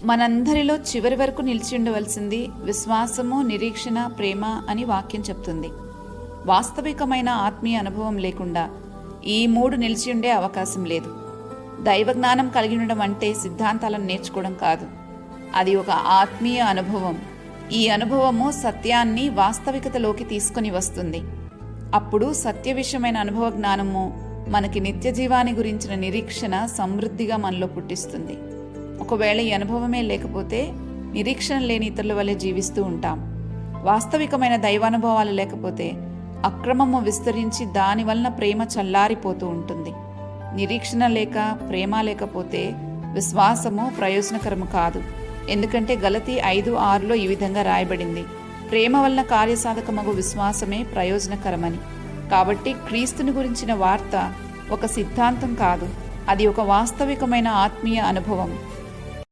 మనందరిలో చివరి వరకు నిలిచి ఉండవలసింది విశ్వాసము, నిరీక్షణ, ప్రేమ అని వాక్యం చెప్తుంది. వాస్తవికమైన ఆత్మీయ అనుభవం లేకుండా ఈ మూడు నిలిచి ఉండే అవకాశం లేదు. దైవజ్ఞానం కలిగి ఉండడం అంటే సిద్ధాంతాలను నేర్చుకోవడం కాదు, అది ఒక ఆత్మీయ అనుభవం. ఈ అనుభవము సత్యాన్ని వాస్తవికతలోకి తీసుకొని వస్తుంది. అప్పుడు సత్య విషయమైన అనుభవ జ్ఞానము మనకి నిత్య జీవాన్ని గురించిన నిరీక్షణ సమృద్ధిగా మనలో పుట్టిస్తుంది. ఒకవేళ ఈ అనుభవమే లేకపోతే నిరీక్షణ లేని ఇతరుల వలె జీవిస్తూ ఉంటాం. వాస్తవికమైన దైవానుభవాలు లేకపోతే అక్రమము విస్తరించి దాని వలన ప్రేమ చల్లారిపోతూ ఉంటుంది. నిరీక్షణ లేక ప్రేమ లేకపోతే విశ్వాసము ప్రయోజనకరము కాదు. ఎందుకంటే గలతీ 5:6లో ఈ విధంగా రాయబడింది, ప్రేమ వలన కార్యసాధకమగు విశ్వాసమే ప్రయోజనకరమని. కాబట్టి క్రీస్తుని గురించిన వార్త ఒక సిద్ధాంతం కాదు, అది ఒక వాస్తవికమైన ఆత్మీయ అనుభవం.